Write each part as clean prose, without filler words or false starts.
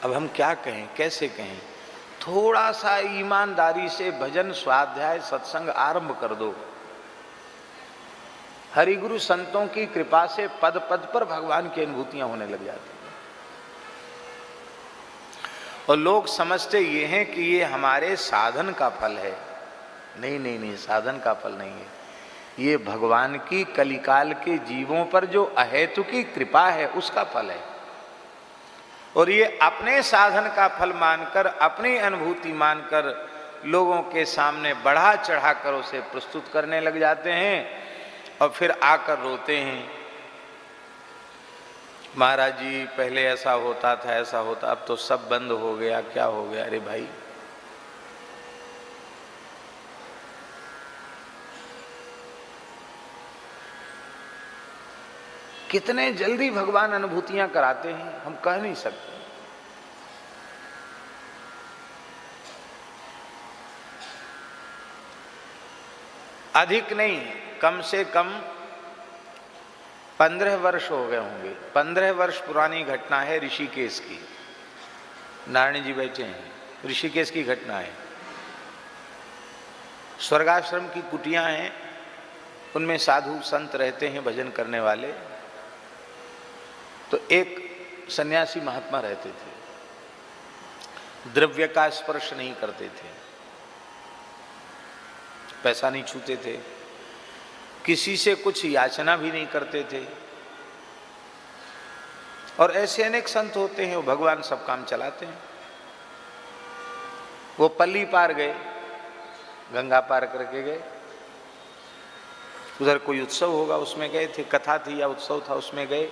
अब हम क्या कहें, कैसे कहें? थोड़ा सा ईमानदारी से भजन, स्वाध्याय, सत्संग आरंभ कर दो। हरिगुरु संतों की कृपा से पद पद पर भगवान की अनुभूतियां होने लग जाती हैं। और लोग समझते ये हैं कि ये हमारे साधन का फल है। नहीं नहीं नहीं, साधन का फल नहीं है। ये भगवान की कलिकाल के जीवों पर जो अहेतुकी कृपा है उसका फल है। और ये अपने साधन का फल मानकर, अपनी अनुभूति मानकर लोगों के सामने बढ़ा चढ़ा कर उसे प्रस्तुत करने लग जाते हैं और फिर आकर रोते हैं, महाराज जी पहले ऐसा होता था, ऐसा होता, अब तो सब बंद हो गया, क्या हो गया? अरे भाई, कितने जल्दी भगवान अनुभूतियां कराते हैं, हम कह नहीं सकते। अधिक नहीं, कम से कम 15 वर्ष हो गए होंगे। 15 वर्ष पुरानी घटना है ऋषिकेश की। नारायण जी बैठे हैं, ऋषिकेश की घटना है। स्वर्गाश्रम की कुटियां हैं, उनमें साधु संत रहते हैं, भजन करने वाले। तो एक सन्यासी महात्मा रहते थे, द्रव्य का स्पर्श नहीं करते थे, पैसा नहीं छूते थे, किसी से कुछ याचना भी नहीं करते थे। और ऐसे अनेक संत होते हैं, वो भगवान सब काम चलाते हैं। वो पल्ली पार गए, गंगा पार करके गए, उधर कोई उत्सव होगा उसमें गए थे, कथा थी या उत्सव था उसमें गए,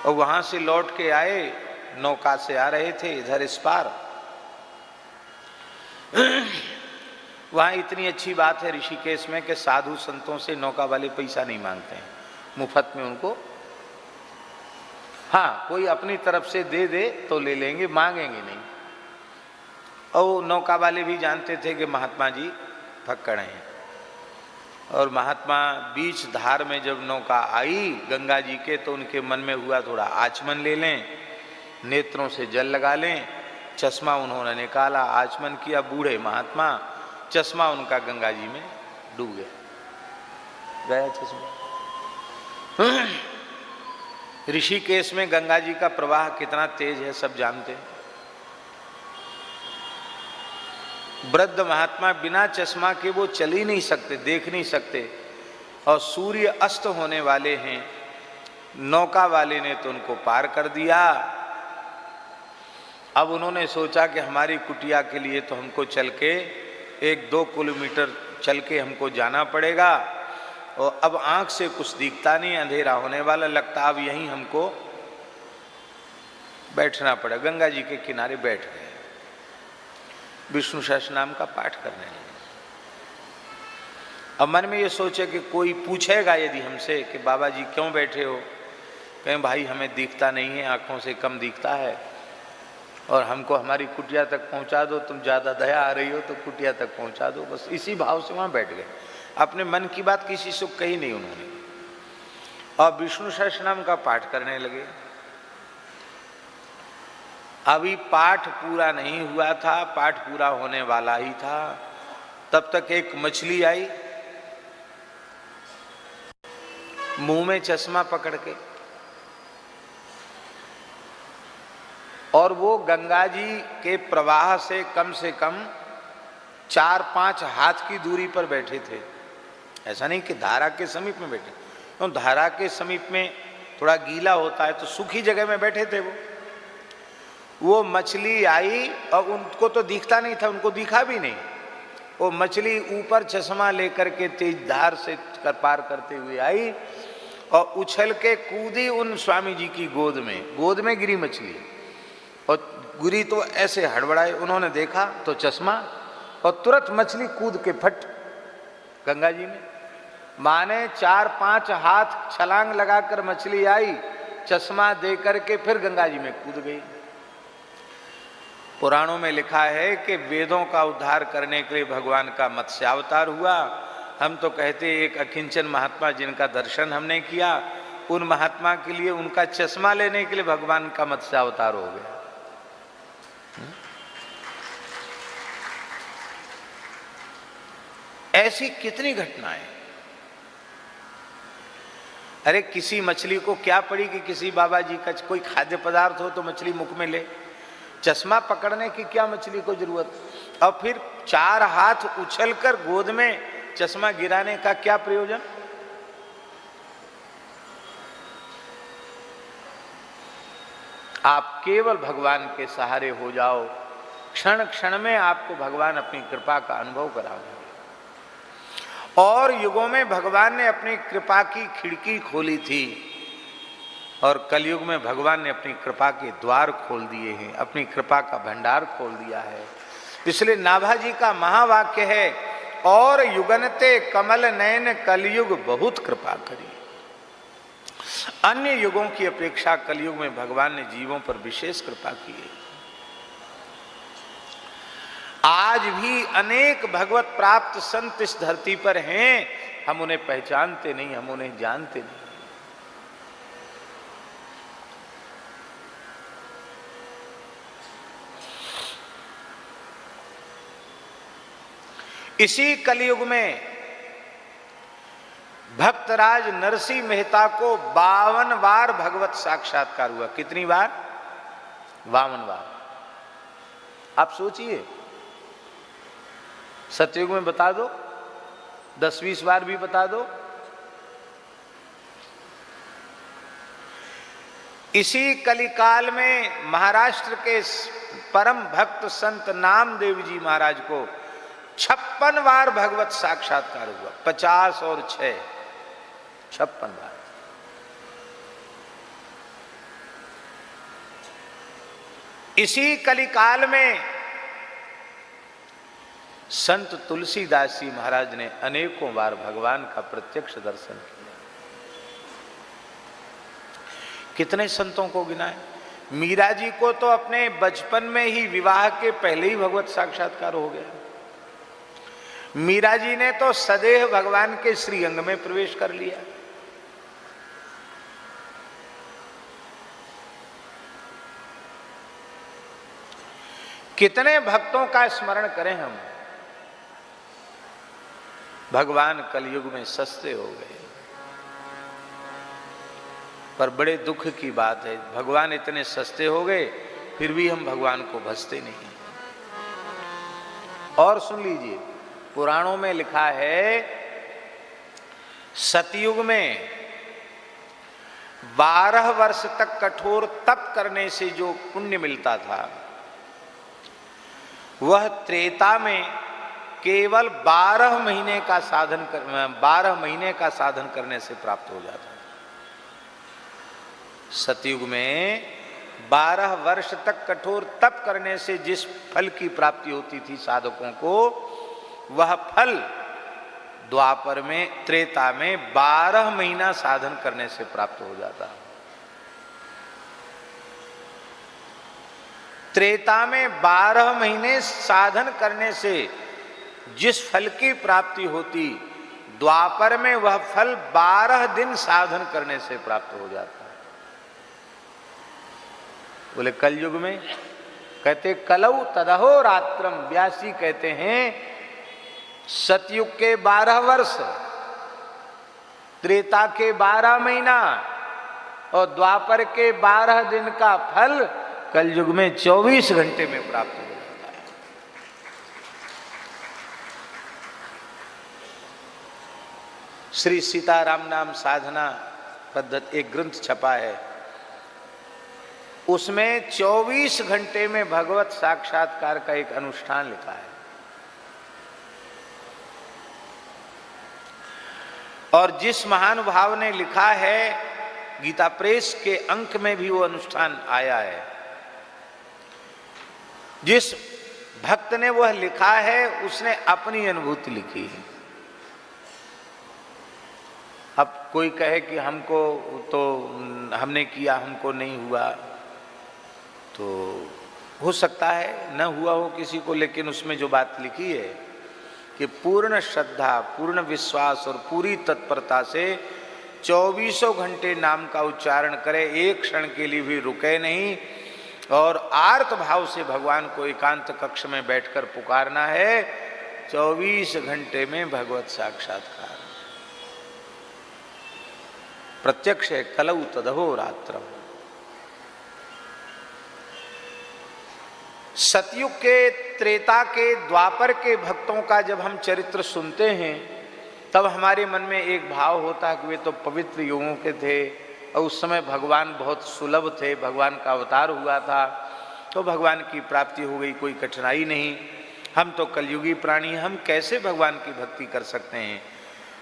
और वहां से लौट के आए, नौका से आ रहे थे इधर इस पार। वहां इतनी अच्छी बात है ऋषिकेश में कि साधु संतों से नौका वाले पैसा नहीं मांगते हैं, मुफ्त में उनको, हाँ कोई अपनी तरफ से दे दे तो ले लेंगे, मांगेंगे नहीं। और नौका वाले भी जानते थे कि महात्मा जी फक्कड़ हैं। और महात्मा बीच धार में जब नौका आई गंगा जी के, तो उनके मन में हुआ थोड़ा आचमन ले लें, नेत्रों से जल लगा लें। चश्मा उन्होंने निकाला, आचमन किया, बूढ़े महात्मा, चश्मा उनका गंगा जी में डूब गया चश्मा। ऋषिकेश में गंगा जी का प्रवाह कितना तेज है सब जानते हैं। वृद्ध महात्मा बिना चश्मा के वो चल ही नहीं सकते, देख नहीं सकते, और सूर्य अस्त होने वाले हैं। नौका वाले ने तो उनको पार कर दिया। अब उन्होंने सोचा कि हमारी कुटिया के लिए तो हमको चल के 1-2 किलोमीटर चल के हमको जाना पड़ेगा, और अब आंख से कुछ दिखता नहीं, अंधेरा होने वाला लगता, अब यहीं हमको बैठना पड़ा। गंगा जी के किनारे बैठ गए, विष्णु सहस्रनाम का पाठ करने लगे। अब मन में ये सोचे कि कोई पूछेगा यदि हमसे कि बाबा जी क्यों बैठे हो, कहें भाई हमें दिखता नहीं है, आंखों से कम दिखता है, और हमको हमारी कुटिया तक पहुंचा दो, तुम ज़्यादा दया आ रही हो तो कुटिया तक पहुंचा दो, बस इसी भाव से वहाँ बैठ गए। अपने मन की बात किसी से कही नहीं उन्होंने, और विष्णु सहस्रनाम का पाठ करने लगे। अभी पाठ पूरा नहीं हुआ था, पाठ पूरा होने वाला ही था, तब तक एक मछली आई मुंह में चश्मा पकड़ के, और वो गंगा जी के प्रवाह से कम 4-5 हाथ की दूरी पर बैठे थे। ऐसा नहीं कि धारा के समीप में बैठे, तो धारा के समीप में थोड़ा गीला होता है, तो सूखी जगह में बैठे थे वो मछली आई, और उनको तो दिखता नहीं था, उनको दिखा भी नहीं। वो मछली ऊपर चश्मा लेकर के तेज धार से पार करते हुए आई और उछल के कूदी उन स्वामी जी की गोद में गिरी मछली, और गिरी तो ऐसे हड़बड़ाए, उन्होंने देखा तो चश्मा, और तुरंत मछली कूद के फट गंगा जी में। माने 4-5 हाथ छलांग लगाकर मछली आई, चश्मा दे करके फिर गंगा जी में कूद गई। पुराणों में लिखा है कि वेदों का उद्धार करने के लिए भगवान का मत्स्यावतार हुआ। हम तो कहते एक अकिंचन महात्मा जिनका दर्शन हमने किया, उन महात्मा के लिए उनका चश्मा लेने के लिए भगवान का मत्स्यावतार हो गया। ऐसी कितनी घटनाएं। अरे किसी मछली को क्या पड़ी कि किसी बाबा जी का कोई खाद्य पदार्थ हो तो मछली मुख में ले, चश्मा पकड़ने की क्या मछली को जरूरत, और फिर 4 हाथ उछलकर गोद में चश्मा गिराने का क्या प्रयोजन। आप केवल भगवान के सहारे हो जाओ, क्षण क्षण में आपको भगवान अपनी कृपा का अनुभव कराओगे। और युगों में भगवान ने अपनी कृपा की खिड़की खोली थी और कलयुग में भगवान ने अपनी कृपा के द्वार खोल दिए हैं, अपनी कृपा का भंडार खोल दिया है। इसलिए नाभाजी का महावाक्य है, और युगनते कमल नयन कलयुग बहुत कृपा करी। अन्य युगों की अपेक्षा कलयुग में भगवान ने जीवों पर विशेष कृपा की है। आज भी अनेक भगवत प्राप्त संत इस धरती पर हैं, हम उन्हें पहचानते नहीं, हम उन्हें जानते नहीं। इसी कलयुग में भक्तराज नरसिंह मेहता को 52 बार भगवत साक्षात्कार हुआ। कितनी बार? 52 बार। आप सोचिए, सतयुग में बता दो, 10-20 बार भी बता दो। इसी कलिकाल में महाराष्ट्र के परम भक्त संत नामदेव जी महाराज को 56 बार भगवत साक्षात्कार हुआ। 50 और 6, 56 बार। इसी कलिकाल में संत तुलसीदास जी महाराज ने अनेकों बार भगवान का प्रत्यक्ष दर्शन किया। कितने संतों को गिनाए। मीरा जी को तो अपने बचपन में ही, विवाह के पहले ही भगवत साक्षात्कार हो गया। मीरा जी ने तो सदैव भगवान के श्रीअंग में प्रवेश कर लिया। कितने भक्तों का स्मरण करें हम। भगवान कलयुग में सस्ते हो गए। पर बड़े दुख की बात है, भगवान इतने सस्ते हो गए फिर भी हम भगवान को भजते नहीं। और सुन लीजिए, पुराणों में लिखा है, सतयुग में 12 वर्ष तक कठोर तप करने से जो पुण्य मिलता था, वह त्रेता में केवल 12 महीने का साधन करने से प्राप्त हो जाता है। सतयुग में 12 वर्ष तक कठोर तप करने से जिस फल की प्राप्ति होती थी साधकों को, वह फल द्वापर में, त्रेता में 12 महीना साधन करने से प्राप्त हो जाता है। त्रेता में 12 महीने साधन करने से जिस फल की प्राप्ति होती, द्वापर में वह फल 12 दिन साधन करने से प्राप्त हो जाता है। बोले कलयुग में, कहते कलौ तदहो रात्रम। व्यासी कहते हैं सतयुग के 12 वर्ष, त्रेता के 12 महीना और द्वापर के 12 दिन का फल कलयुग में 24 घंटे में प्राप्त हो जाता है। श्री सीताराम नाम साधना पद्धति एक ग्रंथ छपा है, उसमें 24 घंटे में भगवत साक्षात्कार का एक अनुष्ठान लिखा है। और जिस महानुभाव ने लिखा है, गीता प्रेस के अंक में भी वो अनुष्ठान आया है। जिस भक्त ने वह लिखा है, उसने अपनी अनुभूति लिखी है। अब कोई कहे कि हमको तो हमने किया, हमको नहीं हुआ, तो हो सकता है न हुआ हो किसी को, लेकिन उसमें जो बात लिखी है कि पूर्ण श्रद्धा, पूर्ण विश्वास और पूरी तत्परता से 24 घंटे नाम का उच्चारण करे, एक क्षण के लिए भी रुके नहीं, और आर्त भाव से भगवान को एकांत कक्ष में बैठकर पुकारना है। 24 घंटे में भगवत साक्षात्कार प्रत्यक्ष है। कलौ तदहो रात्रम। सतयुग के, त्रेता के, द्वापर के भक्तों का जब हम चरित्र सुनते हैं तब हमारे मन में एक भाव होता है कि वे तो पवित्र युगों के थे और उस समय भगवान बहुत सुलभ थे, भगवान का अवतार हुआ था तो भगवान की प्राप्ति हो गई, कोई कठिनाई नहीं। हम तो कलयुगी प्राणी, हम कैसे भगवान की भक्ति कर सकते हैं।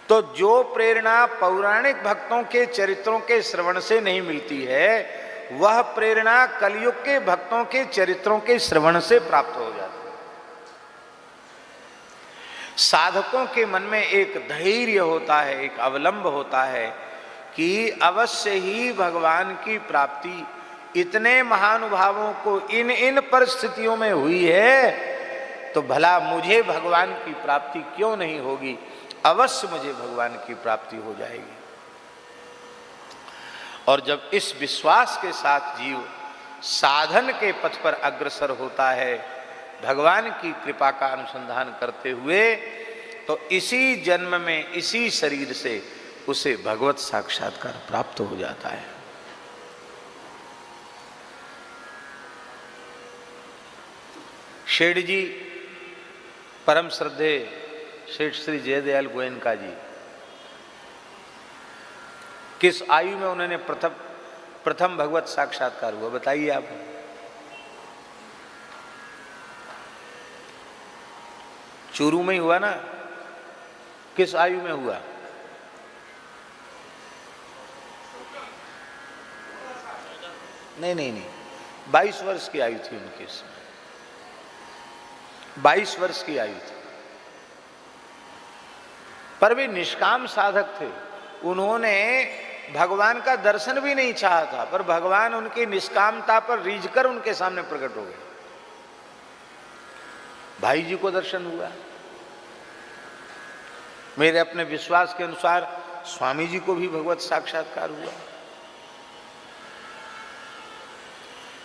तो जो प्रेरणा पौराणिक भक्तों के चरित्रों के श्रवण से नहीं मिलती है वह प्रेरणा कलयुग के भक्तों के चरित्रों के श्रवण से प्राप्त हो जाती है। साधकों के मन में एक धैर्य होता है, एक अवलंब होता है कि अवश्य ही भगवान की प्राप्ति इतने महानुभावों को इन परिस्थितियों में हुई है तो भला मुझे भगवान की प्राप्ति क्यों नहीं होगी, अवश्य मुझे भगवान की प्राप्ति हो जाएगी। और जब इस विश्वास के साथ जीव साधन के पथ पर अग्रसर होता है भगवान की कृपा का अनुसंधान करते हुए, तो इसी जन्म में इसी शरीर से उसे भगवत साक्षात्कार प्राप्त हो जाता है। शेठ जी, परम श्रद्धे शेठ श्री जयदयाल गोयनका जी, किस आयु में उन्होंने प्रथम भगवत साक्षात्कार हुआ बताइए आप? चूरू में ही हुआ ना? किस आयु में हुआ? नहीं, 22 वर्ष की आयु थी उनकी, 22 वर्ष की आयु थी। पर वे निष्काम साधक थे, उन्होंने भगवान का दर्शन भी नहीं चाहा था, पर भगवान उनकी निष्कामता पर रीझकर उनके सामने प्रकट हो गए। भाई जी को दर्शन हुआ। मेरे अपने विश्वास के अनुसार स्वामी जी को भी भगवत साक्षात्कार हुआ।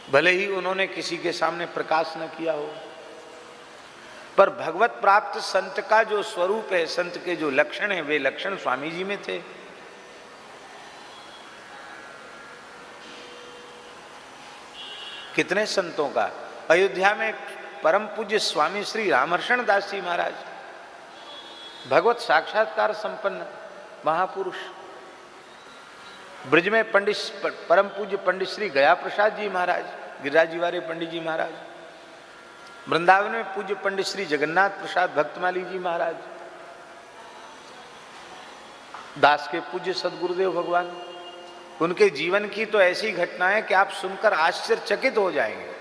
भले ही उन्होंने किसी के सामने प्रकाश न किया हो, पर भगवत प्राप्त संत का जो स्वरूप है, संत के जो लक्षण है, वे लक्षण स्वामी जी में थे। कितने संतों का अयोध्या में परम पूज्य स्वामी श्री रामहर्षण दास जी महाराज, भगवत साक्षात्कार संपन्न महापुरुष। ब्रज में परम पूज्य पंडित श्री गया प्रसाद जी महाराज, गिरिराज जी वाले पंडित जी महाराज। वृंदावन में पूज्य पंडित श्री जगन्नाथ प्रसाद भक्तमाली जी महाराज। दास के पूज्य सदगुरुदेव भगवान, उनके जीवन की तो ऐसी घटना है कि आप सुनकर आश्चर्यचकित हो जाएंगे।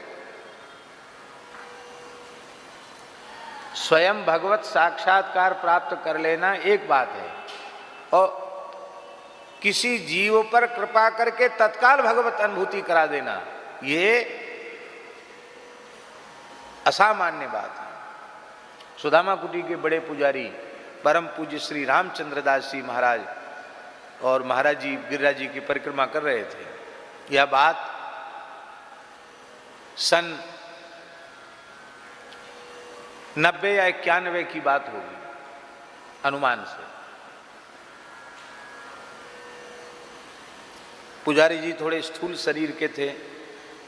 स्वयं भगवत साक्षात्कार प्राप्त कर लेना एक बात है, और किसी जीव पर कृपा करके तत्काल भगवत अनुभूति करा देना, ये असामान्य बात है। सुदामा कुटी के बड़े पुजारी परम पूज्य श्री रामचंद्र दास जी महाराज और महाराज जी गिरिराज जी की परिक्रमा कर रहे थे। यह बात सन 90 या 91 की बात होगी अनुमान से। पुजारी जी थोड़े स्थूल शरीर के थे,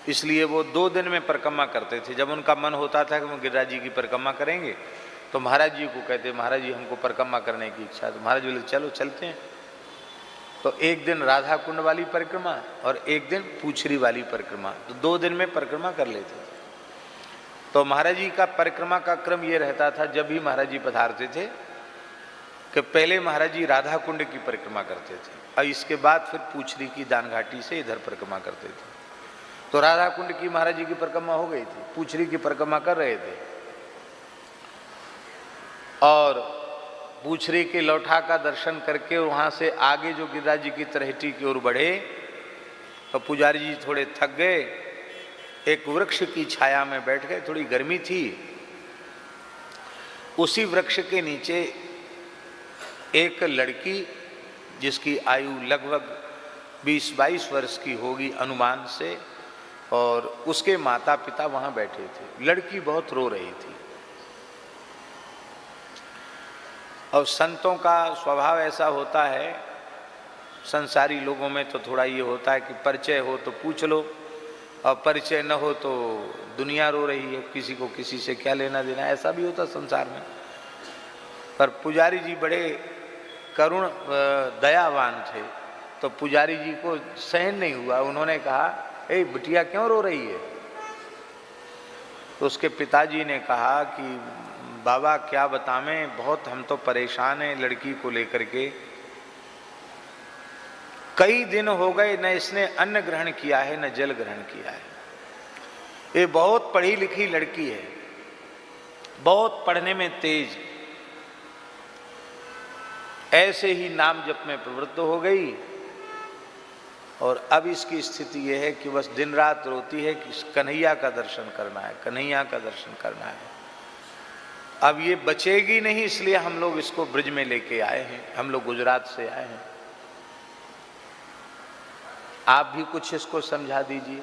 इसलिए वो 2 दिन में परिक्रमा करते थे। जब उनका मन होता था कि वो गिरिराज जी की परिक्रमा करेंगे तो महाराज जी को कहते, महाराज जी हमको परिक्रमा करने की इच्छा है। तो महाराज बोले चलो चलते हैं। तो एक दिन राधा कुंड वाली परिक्रमा और एक दिन पूछरी वाली परिक्रमा, तो 2 दिन में परिक्रमा कर लेते थे। तो महाराज जी का परिक्रमा का क्रम ये रहता था, जब भी महाराज जी पधारते थे कि पहले महाराज जी राधा कुंड की परिक्रमा करते थे और इसके बाद फिर पूछरी की दान घाटी से इधर परिक्रमा करते थे। तो राधा कुंड की महाराज जी की परिक्रमा हो गई थी, पूछरी की परिक्रमा कर रहे थे और पूछरी के लौठा का दर्शन करके वहाँ से आगे जो गिरिराज जी की तरहेटी की ओर बढ़े तो पुजारी जी थोड़े थक गए, एक वृक्ष की छाया में बैठ गए। थोड़ी गर्मी थी। उसी वृक्ष के नीचे एक लड़की जिसकी आयु लगभग 20-22 वर्ष की होगी अनुमान से, और उसके माता पिता वहां बैठे थे। लड़की बहुत रो रही थी। और संतों का स्वभाव ऐसा होता है, संसारी लोगों में तो थोड़ा ये होता है कि परिचय हो तो पूछ लो, और परिचय न हो तो दुनिया रो रही है, किसी को किसी से क्या लेना देना, ऐसा भी होता संसार में। पर पुजारी जी बड़े करुण दयावान थे, तो पुजारी जी को सहन नहीं हुआ। उन्होंने कहा, ए बिटिया क्यों रो रही है? तो उसके पिताजी ने कहा कि बाबा क्या बतावें, बहुत हम तो परेशान हैं लड़की को लेकर के। कई दिन हो गए न इसने अन्न ग्रहण किया है न जल ग्रहण किया है। ये बहुत पढ़ी लिखी लड़की है, बहुत पढ़ने में तेज, ऐसे ही नाम जप में प्रवृत्त हो गई। और अब इसकी स्थिति यह है कि बस दिन रात रोती है कि कन्हैया का दर्शन करना है, कन्हैया का दर्शन करना है। अब ये बचेगी नहीं, इसलिए हम लोग इसको ब्रिज में लेके आए हैं। हम लोग गुजरात से आए हैं। आप भी कुछ इसको समझा दीजिए।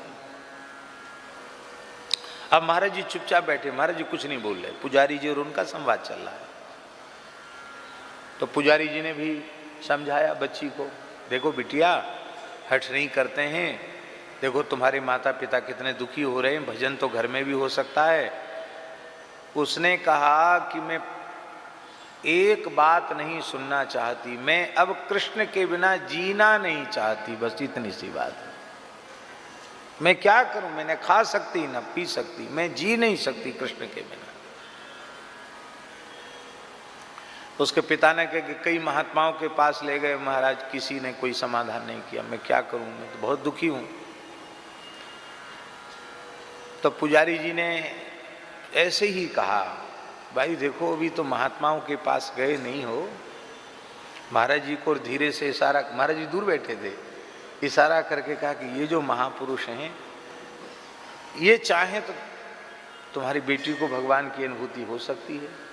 अब महाराज जी चुपचाप बैठे, महाराज जी कुछ नहीं बोल रहे, पुजारी जी और उनका संवाद चल रहा है। तो पुजारी जी ने भी समझाया बच्ची को, देखो बिटिया हठ नहीं करते हैं, देखो तुम्हारे माता पिता कितने दुखी हो रहे हैं, भजन तो घर में भी हो सकता है। उसने कहा कि मैं एक बात नहीं सुनना चाहती, मैं अब कृष्ण के बिना जीना नहीं चाहती, बस इतनी सी बात है। मैं क्या करूं, मैं न खा सकती न पी सकती, मैं जी नहीं सकती कृष्ण के बिना। उसके पिता ने कहा कि कई महात्माओं के पास ले गए महाराज, किसी ने कोई समाधान नहीं किया, मैं क्या करूं, मैं तो बहुत दुखी हूं। तो पुजारी जी ने ऐसे ही कहा, भाई देखो अभी तो महात्माओं के पास गए नहीं हो। महाराज जी को धीरे से इशारा, महाराज जी दूर बैठे थे, इशारा करके कहा कि ये जो महापुरुष हैं, ये चाहे तो तुम्हारी बेटी को भगवान की अनुभूति हो सकती है।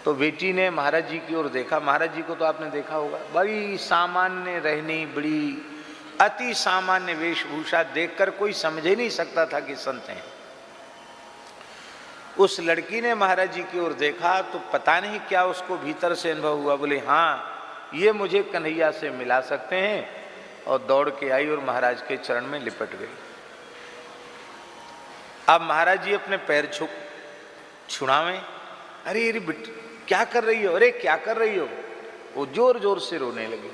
तो बेटी ने महाराज जी की ओर देखा। महाराज जी को तो आपने देखा होगा, बड़ी सामान्य रहनी, बड़ी अति सामान्य वेशभूषा, देखकर कोई समझ ही नहीं सकता था कि संत हैं। उस लड़की ने महाराज जी की ओर देखा तो पता नहीं क्या उसको भीतर से अनुभव हुआ, बोले हाँ ये मुझे कन्हैया से मिला सकते हैं, और दौड़ के आई और महाराज के चरण में लिपट गई। अब महाराज जी अपने पैर छुड़ावें, अरे अरे बिट क्या कर रही हो, अरे क्या कर रही हो। वो जोर जोर से रोने लगी,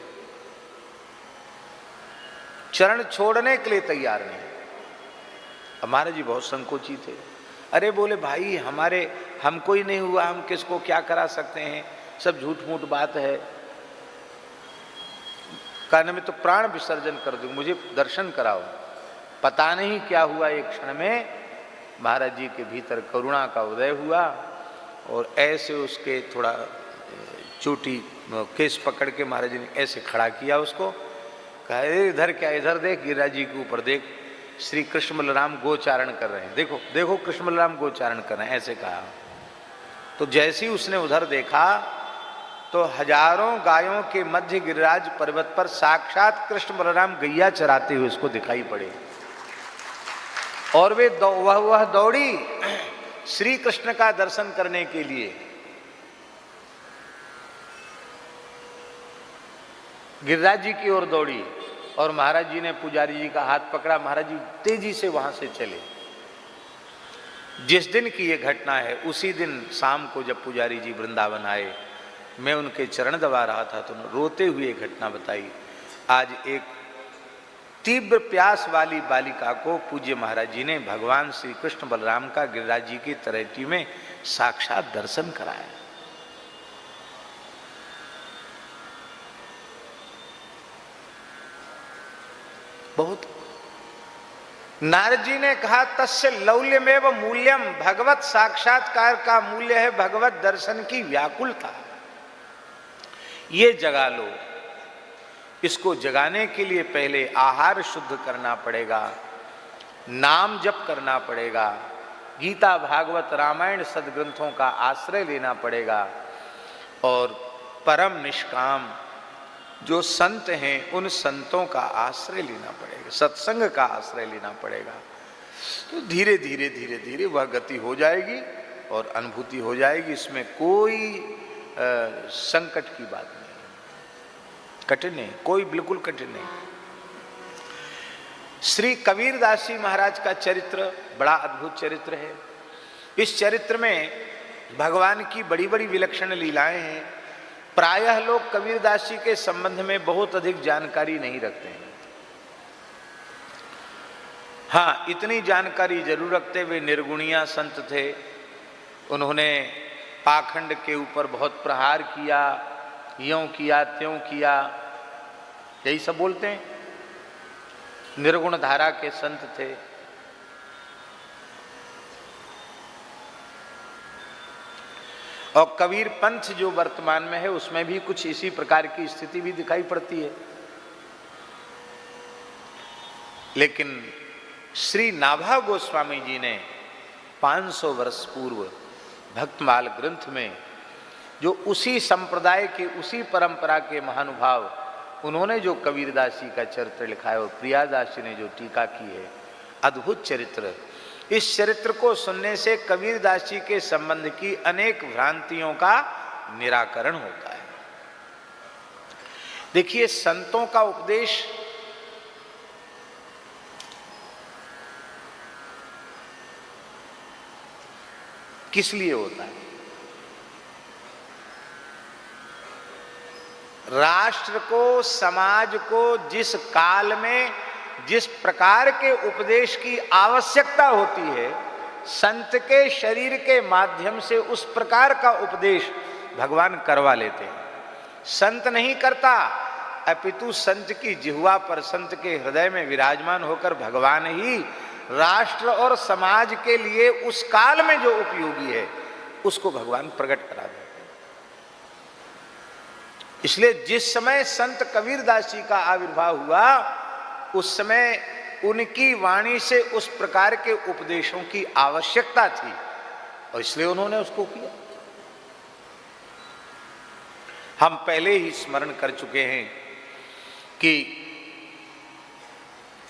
चरण छोड़ने के लिए तैयार नहीं। अब महाराज जी बहुत संकोची थे। अरे बोले भाई हमको ही नहीं हुआ, हम किसको क्या करा सकते हैं, सब झूठ मूठ बात है। कहने में तो प्राण विसर्जन कर दूं, मुझे दर्शन कराओ। पता नहीं क्या हुआ, एक क्षण में महाराज जी के भीतर करुणा का उदय हुआ, और ऐसे उसके थोड़ा चोटी केस पकड़ के महाराज जी ने ऐसे खड़ा किया उसको। कहा इधर क्या, इधर देख, गिरिराज जी के ऊपर देख, श्री कृष्ण बलराम गोचारण कर रहे हैं, देखो देखो कृष्ण बलराम गोचारण कर रहे हैं, ऐसे कहा। तो जैसे ही उसने उधर देखा तो हजारों गायों के मध्य गिरिराज पर्वत पर साक्षात कृष्ण बलराम गैया चराते हुए उसको दिखाई पड़े। और वह दौड़ी श्री कृष्ण का दर्शन करने के लिए। गिरिराज जी की ओर दौड़ी, और महाराज जी ने पुजारी जी का हाथ पकड़ा। महाराज जी तेजी से वहां से चले। जिस दिन की ये घटना है, उसी दिन शाम को जब पुजारी जी वृंदावन आए, मैं उनके चरण दबा रहा था तो रोते हुए घटना बताई। आज एक तीव्र प्यास वाली बालिका को पूज्य महाराज जी ने भगवान श्री कृष्ण बलराम का गिरिराज जी की तरेटी में साक्षात दर्शन कराया। बहुत। नारद जी ने कहा तस्य लौल्यमेव मूल्यम, भगवत साक्षात्कार का मूल्य है भगवत दर्शन की व्याकुलता। ये जगा लो। इसको जगाने के लिए पहले आहार शुद्ध करना पड़ेगा, नाम जप करना पड़ेगा, गीता भागवत रामायण सदग्रंथों का आश्रय लेना पड़ेगा, और परम निष्काम जो संत हैं उन संतों का आश्रय लेना पड़ेगा, सत्संग का आश्रय लेना पड़ेगा। तो धीरे धीरे धीरे धीरे वह गति हो जाएगी और अनुभूति हो जाएगी। इसमें कोई संकट की बात नहीं, कठिन नहीं, कोई बिल्कुल कठिन नहीं। श्री कबीरदास जी महाराज का चरित्र बड़ा अद्भुत चरित्र है। इस चरित्र में भगवान की बड़ी बड़ी विलक्षण लीलाएं हैं। प्रायः लोग कबीरदास जी के संबंध में बहुत अधिक जानकारी नहीं रखते हैं। हाँ, इतनी जानकारी जरूर रखते, वे निर्गुणिया संत थे। उन्होंने पाखंड के ऊपर बहुत प्रहार किया, यूं किया त्यों किया, यही सब बोलते हैं। निर्गुण धारा के संत थे। और कबीर पंथ जो वर्तमान में है उसमें भी कुछ इसी प्रकार की स्थिति भी दिखाई पड़ती है। लेकिन श्री नाभा गोस्वामी जी ने 500 वर्ष पूर्व भक्तमाल ग्रंथ में जो उसी संप्रदाय के, उसी परंपरा के महानुभाव, उन्होंने जो कबीरदास जी का चरित्र लिखा है और प्रियादास जी ने जो टीका की है, अद्भुत चरित्र। इस चरित्र को सुनने से कबीरदास जी के संबंध की अनेक भ्रांतियों का निराकरण होता है। देखिए, संतों का उपदेश किस लिए होता है? राष्ट्र को, समाज को जिस काल में जिस प्रकार के उपदेश की आवश्यकता होती है, संत के शरीर के माध्यम से उस प्रकार का उपदेश भगवान करवा लेते हैं। संत नहीं करता, अपितु संत की जिह्वा पर, संत के हृदय में विराजमान होकर भगवान ही राष्ट्र और समाज के लिए उस काल में जो उपयोगी है उसको भगवान प्रकट करा देते हैं। इसलिए जिस समय संत कबीरदास जी का आविर्भाव हुआ, उस समय उनकी वाणी से उस प्रकार के उपदेशों की आवश्यकता थी और इसलिए उन्होंने उसको किया। हम पहले ही स्मरण कर चुके हैं कि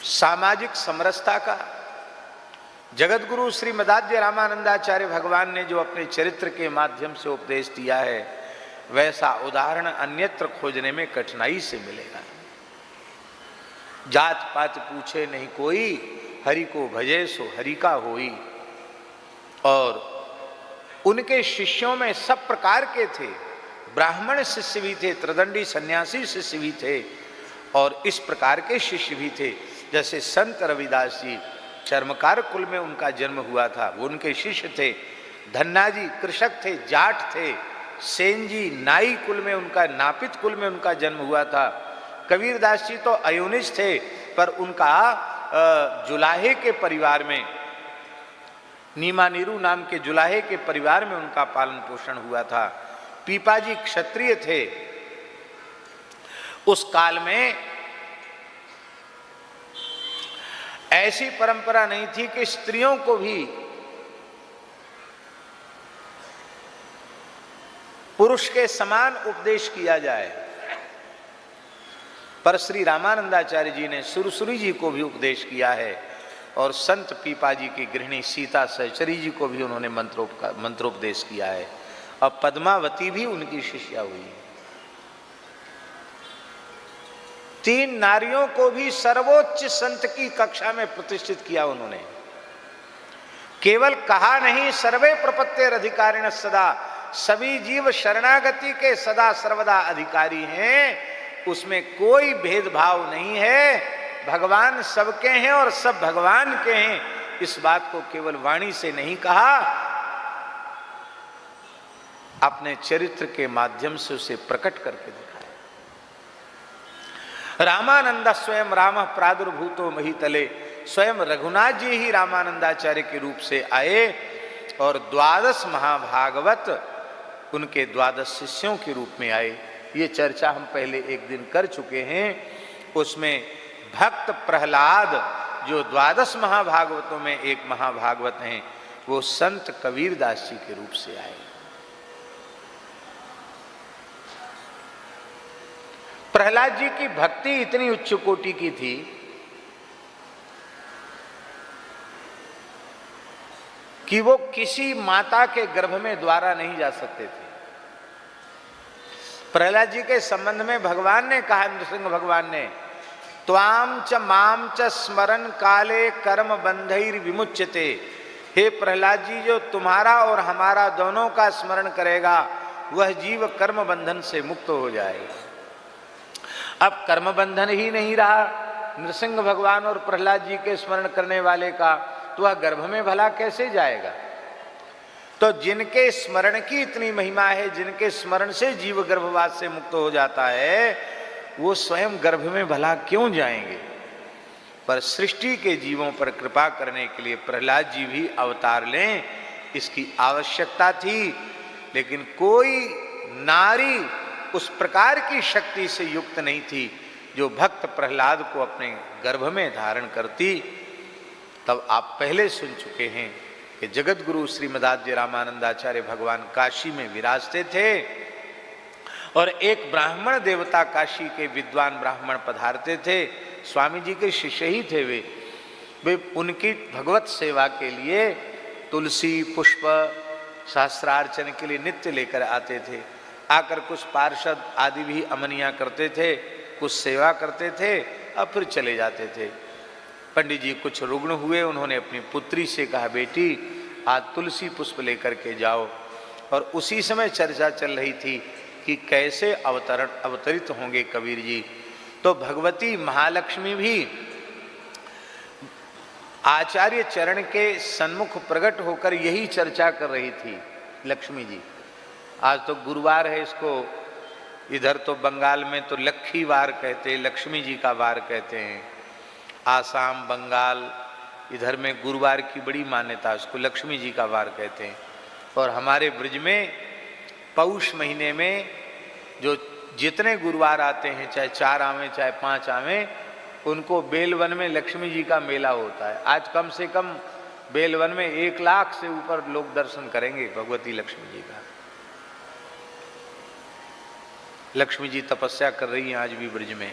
सामाजिक समरसता का जगत गुरु श्री मदाध्य रामानंदाचार्य भगवान ने जो अपने चरित्र के माध्यम से उपदेश दिया है, वैसा उदाहरण अन्यत्र खोजने में कठिनाई से मिलेगा। जात पात पूछे नहीं कोई, हरि को भजे सो हरि का होई। और उनके शिष्यों में सब प्रकार के थे, ब्राह्मण शिष्य भी थे, त्रिदंडी सन्यासी शिष्य भी थे और इस प्रकार के शिष्य भी थे। जैसे संत रविदास जी चर्मकार कुल में उनका जन्म हुआ था, वो उनके शिष्य थे। धन्ना जी कृषक थे, जाट थे। सेन जी नाई कुल में उनका, नापित कुल में उनका जन्म हुआ था। कबीरदास जी तो अयोनिज थे, पर उनका जुलाहे के परिवार में, नीमा नीरू नाम के जुलाहे के परिवार में उनका पालन पोषण हुआ था। पीपाजी क्षत्रिय थे। उस काल में ऐसी परंपरा नहीं थी कि स्त्रियों को भी पुरुष के समान उपदेश किया जाए, पर श्री रामानंदाचार्य जी ने सुरसुरी जी को भी उपदेश किया है और संत पीपाजी की गृहिणी सीता सहचरी जी को भी उन्होंने मंत्रोपदेश किया है और पद्मावती भी उनकी शिष्या हुई। 3 नारियों को भी सर्वोच्च संत की कक्षा में प्रतिष्ठित किया उन्होंने। केवल कहा नहीं, सर्वे प्रपत्तेर अधिकारिण सदा, सभी जीव शरणागति के सदा सर्वदा अधिकारी हैं, उसमें कोई भेदभाव नहीं है। भगवान सबके हैं और सब भगवान के हैं। इस बात को केवल वाणी से नहीं कहा, अपने चरित्र के माध्यम से उसे प्रकट करके दिखाया। रामानंद स्वयं राम प्रादुर्भूतो महीतले, स्वयं रघुनाथ जी ही रामानंदाचार्य के रूप से आए और 12 महाभागवत उनके 12 शिष्यों के रूप में आए। ये चर्चा हम पहले एक दिन कर चुके हैं। उसमें भक्त प्रहलाद जो 12 महाभागवतों में एक महाभागवत हैं, वो संत कबीरदास जी के रूप से आए। प्रहलाद जी की भक्ति इतनी उच्च कोटि की थी कि वो किसी माता के गर्भ में द्वारा नहीं जा सकते थे। प्रहलाद जी के संबंध में भगवान ने कहा, नृसिंह भगवान ने, त्वाम च माम च स्मरण काले कर्म बंधैर विमुच्यते। हे प्रहलाद जी, जो तुम्हारा और हमारा दोनों का स्मरण करेगा वह जीव कर्म बंधन से मुक्त हो जाएगा। अब कर्म बंधन ही नहीं रहा नृसिंह भगवान और प्रहलाद जी के स्मरण करने वाले का, तो वह गर्भ में भला कैसे जाएगा। तो जिनके स्मरण की इतनी महिमा है, जिनके स्मरण से जीव गर्भवास से मुक्त हो जाता है, वो स्वयं गर्भ में भला क्यों जाएंगे। पर सृष्टि के जीवों पर कृपा करने के लिए प्रहलाद जी भी अवतार लें, इसकी आवश्यकता थी। लेकिन कोई नारी उस प्रकार की शक्ति से युक्त नहीं थी जो भक्त प्रहलाद को अपने गर्भ में धारण करती। तब आप पहले सुन चुके हैं कि जगत गुरु श्रीमदाद्य रामानंदाचार्य भगवान काशी में विराजते थे और एक ब्राह्मण देवता काशी के विद्वान ब्राह्मण पधारते थे। स्वामी जी के शिष्य ही थे वे उनकी भगवत सेवा के लिए तुलसी पुष्प सहस्रार्चन के लिए नित्य लेकर आते थे। आकर कुछ पार्षद आदि भी अमनिया करते थे, कुछ सेवा करते थे और फिर चले जाते थे। पंडित जी कुछ रुग्ण हुए, उन्होंने अपनी पुत्री से कहा, बेटी आज तुलसी पुष्प लेकर के जाओ। और उसी समय चर्चा चल रही थी कि कैसे अवतरित होंगे कबीर जी। तो भगवती महालक्ष्मी भी आचार्य चरण के सन्मुख प्रकट होकर यही चर्चा कर रही थी। लक्ष्मी जी, आज तो गुरुवार है, इसको इधर तो बंगाल में तो लक्खी वार कहते हैं, लक्ष्मी जी का वार कहते हैं। आसाम बंगाल इधर में गुरुवार की बड़ी मान्यता, उसको लक्ष्मी जी का वार कहते हैं। और हमारे ब्रज में पौष महीने में जो जितने गुरुवार आते हैं, चाहे 4 आवें चाहे 5 आवें, उनको बेलवन में लक्ष्मी जी का मेला होता है। आज कम से कम बेलवन में 1 लाख से ऊपर लोग दर्शन करेंगे भगवती लक्ष्मी जी का। लक्ष्मी जी तपस्या कर रही हैं आज भी ब्रज में।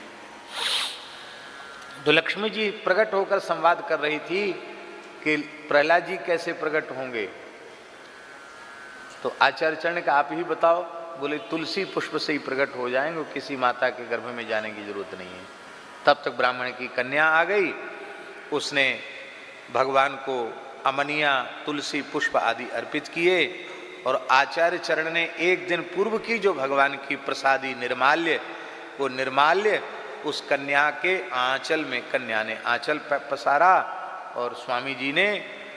तो लक्ष्मी जी प्रकट होकर संवाद कर रही थी कि प्रहलाद जी कैसे प्रकट होंगे। तो आचार्य चरण का आप ही बताओ। बोले तुलसी पुष्प से ही प्रकट हो जाएंगे, किसी माता के गर्भ में जाने की जरूरत नहीं है। तब तक ब्राह्मण की कन्या आ गई, उसने भगवान को अमनिया तुलसी पुष्प आदि अर्पित किए। और आचार्य चरण ने एक दिन पूर्व की जो भगवान की प्रसादी निर्माल्य, वो निर्माल्य उस कन्या के आंचल में, कन्या ने आंचल पसारा और स्वामी जी ने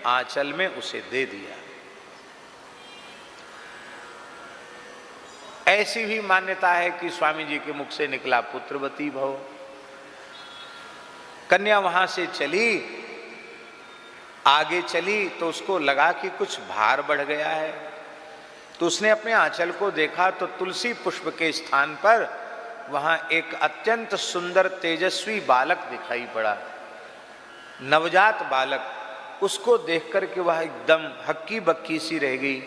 आंचल में उसे दे दिया। ऐसी भी मान्यता है कि स्वामी जी के मुख से निकला पुत्रवती भव। कन्या वहां से चली, आगे चली तो उसको लगा कि कुछ भार बढ़ गया है। तो उसने अपने आंचल को देखा तो तुलसी पुष्प के स्थान पर वहां एक अत्यंत सुंदर तेजस्वी बालक दिखाई पड़ा, नवजात बालक। उसको देखकर के वह एकदम हक्की बक्की सी रह गई।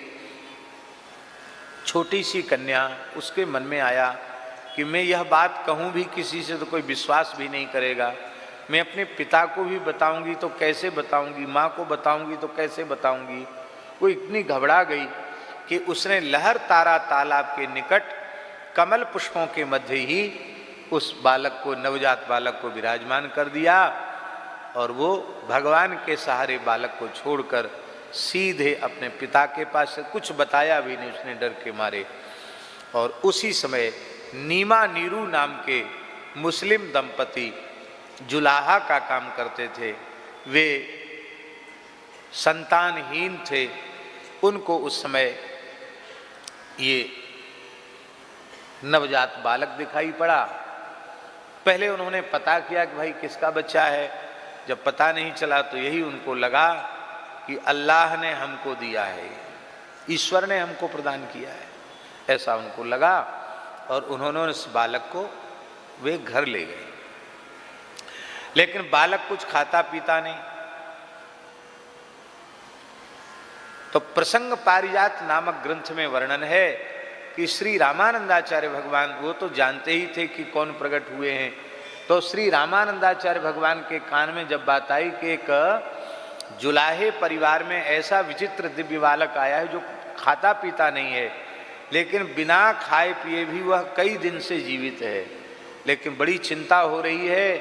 छोटी सी कन्या, उसके मन में आया कि मैं यह बात कहूं भी किसी से तो कोई विश्वास भी नहीं करेगा। मैं अपने पिता को भी बताऊंगी तो कैसे बताऊंगी, माँ को बताऊंगी तो कैसे बताऊंगी। वो इतनी घबरा गई कि उसने लहर तारा तालाब के निकट कमल पुष्पों के मध्य ही उस बालक को, नवजात बालक को विराजमान कर दिया। और वो भगवान के सहारे बालक को छोड़कर सीधे अपने पिता के पास, से कुछ बताया भी नहीं उसने डर के मारे। और उसी समय नीमा नीरू नाम के मुस्लिम दंपति जुलाहा का काम करते थे, वे संतानहीन थे। उनको उस समय ये नवजात बालक दिखाई पड़ा। पहले उन्होंने पता किया कि भाई किसका बच्चा है। जब पता नहीं चला तो यही उनको लगा कि अल्लाह ने हमको दिया है, ईश्वर ने हमको प्रदान किया है, ऐसा उनको लगा। और उन्होंने उस बालक को वे घर ले गए। लेकिन बालक कुछ खाता पीता नहीं। तो प्रसंग पारिजात नामक ग्रंथ में वर्णन है कि श्री रामानंदाचार्य भगवान वो तो जानते ही थे कि कौन प्रकट हुए हैं। तो श्री रामानंदाचार्य भगवान के कान में जब बात आई कि एक जुलाहे परिवार में ऐसा विचित्र दिव्य बालक आया है जो खाता पीता नहीं है, लेकिन बिना खाए पिए भी वह कई दिन से जीवित है, लेकिन बड़ी चिंता हो रही है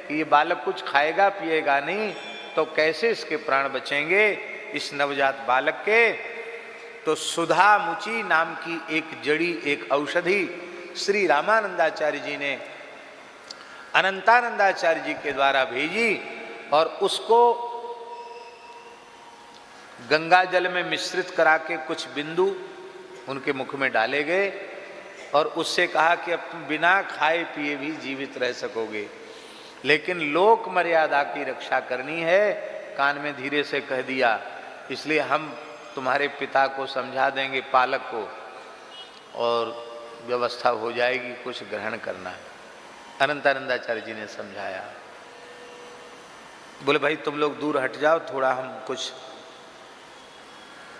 कि ये बालक कुछ खाएगा पिएगा नहीं तो कैसे इसके प्राण बचेंगे इस नवजात बालक के। तो सुधा मुचि नाम की एक जड़ी, एक औषधि श्री रामानंदाचार्य जी ने अनंतानंदाचार्य जी के द्वारा भेजी और उसको गंगा जल में मिश्रित करा के कुछ बिंदु उनके मुख में डाले गए और उससे कहा कि अब तुम बिना खाए पिए भी जीवित रह सकोगे, लेकिन लोक मर्यादा की रक्षा करनी है। कान में धीरे से कह दिया, इसलिए हम तुम्हारे पिता को समझा देंगे, पालक को, और व्यवस्था हो जाएगी, कुछ ग्रहण करना है। अनंतानंदाचार्य जी ने समझाया, बोले भाई तुम लोग दूर हट जाओ, थोड़ा हम कुछ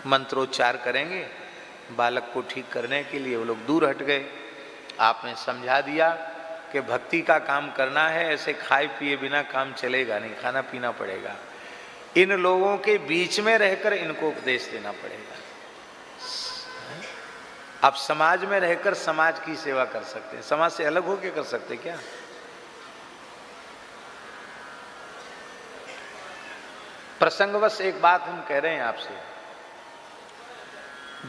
मंत्रोच्चार करेंगे बालक को ठीक करने के लिए। वो लोग दूर हट गए। आपने समझा दिया कि भक्ति का काम करना है, ऐसे खाए पिए बिना काम चलेगा नहीं, खाना पीना पड़ेगा। इन लोगों के बीच में रहकर इनको उपदेश देना पड़ेगा। आप समाज में रहकर समाज की सेवा कर सकते हैं, समाज से अलग होकर कर सकते क्या? प्रसंगवश एक बात हम कह रहे हैं आपसे।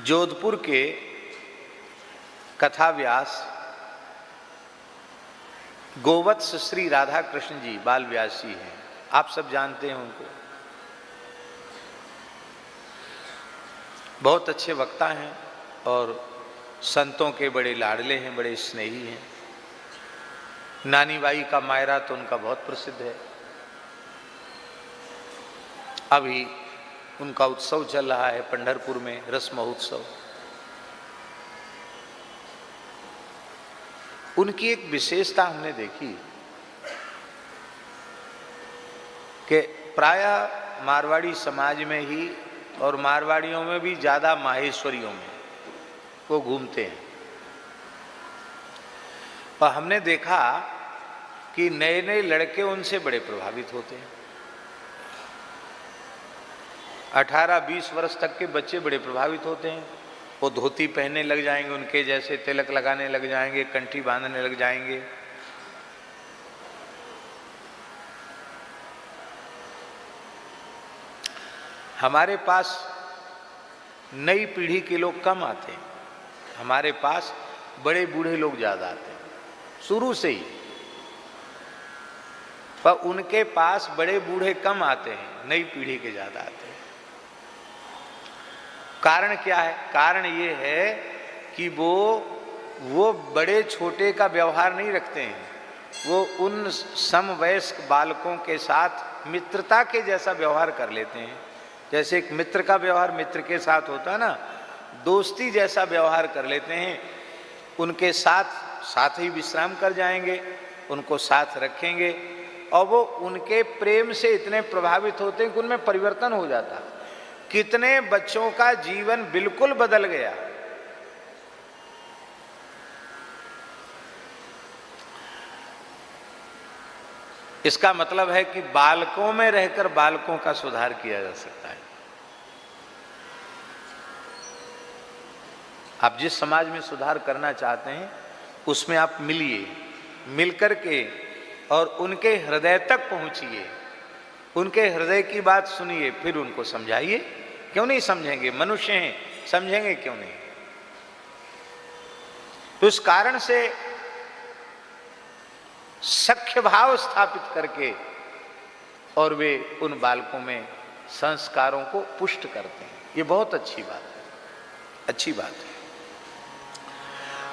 जोधपुर के कथा व्यास गोवत्स श्री राधा कृष्ण जी बाल व्यास जी हैं, आप सब जानते हैं उनको। बहुत अच्छे वक्ता हैं और संतों के बड़े लाडले हैं, बड़े स्नेही हैं। नानी बाई का मायरा तो उनका बहुत प्रसिद्ध है। अभी उनका उत्सव चल रहा है पंढरपुर में, रस महोत्सव। उनकी एक विशेषता हमने देखी कि प्रायः मारवाड़ी समाज में ही और मारवाड़ियों में भी ज़्यादा माहेश्वरियों में वो घूमते हैं। और हमने देखा कि नए नए लड़के उनसे बड़े प्रभावित होते हैं। 18-20 वर्ष तक के बच्चे बड़े प्रभावित होते हैं। वो धोती पहनने लग जाएंगे, उनके जैसे तिलक लगाने लग जाएंगे, कंठी बांधने लग जाएंगे। हमारे पास नई पीढ़ी के लोग कम आते हैं, हमारे पास बड़े बूढ़े लोग ज़्यादा आते हैं शुरू से ही, पर उनके पास बड़े बूढ़े कम आते हैं, नई पीढ़ी के ज़्यादा आते हैं। कारण क्या है? कारण ये है कि वो बड़े छोटे का व्यवहार नहीं रखते हैं, वो उन समवयस्क बालकों के साथ मित्रता के जैसा व्यवहार कर लेते हैं। जैसे एक मित्र का व्यवहार मित्र के साथ होता है ना, दोस्ती जैसा व्यवहार कर लेते हैं। उनके साथ ही विश्राम कर जाएंगे, उनको साथ रखेंगे और वो उनके प्रेम से इतने प्रभावित होते हैं कि उनमें परिवर्तन हो जाता है। कितने बच्चों का जीवन बिल्कुल बदल गया। इसका मतलब है कि बालकों में रहकर बालकों का सुधार किया जा सकता है। आप जिस समाज में सुधार करना चाहते हैं उसमें आप मिलिए, मिलकर के और उनके हृदय तक पहुंचिए, उनके हृदय की बात सुनिए, फिर उनको समझाइए। क्यों नहीं समझेंगे? मनुष्य हैं, समझेंगे क्यों नहीं? तो इस कारण से सख्य भाव स्थापित करके और वे उन बालकों में संस्कारों को पुष्ट करते हैं। ये बहुत अच्छी बात है, अच्छी बात है।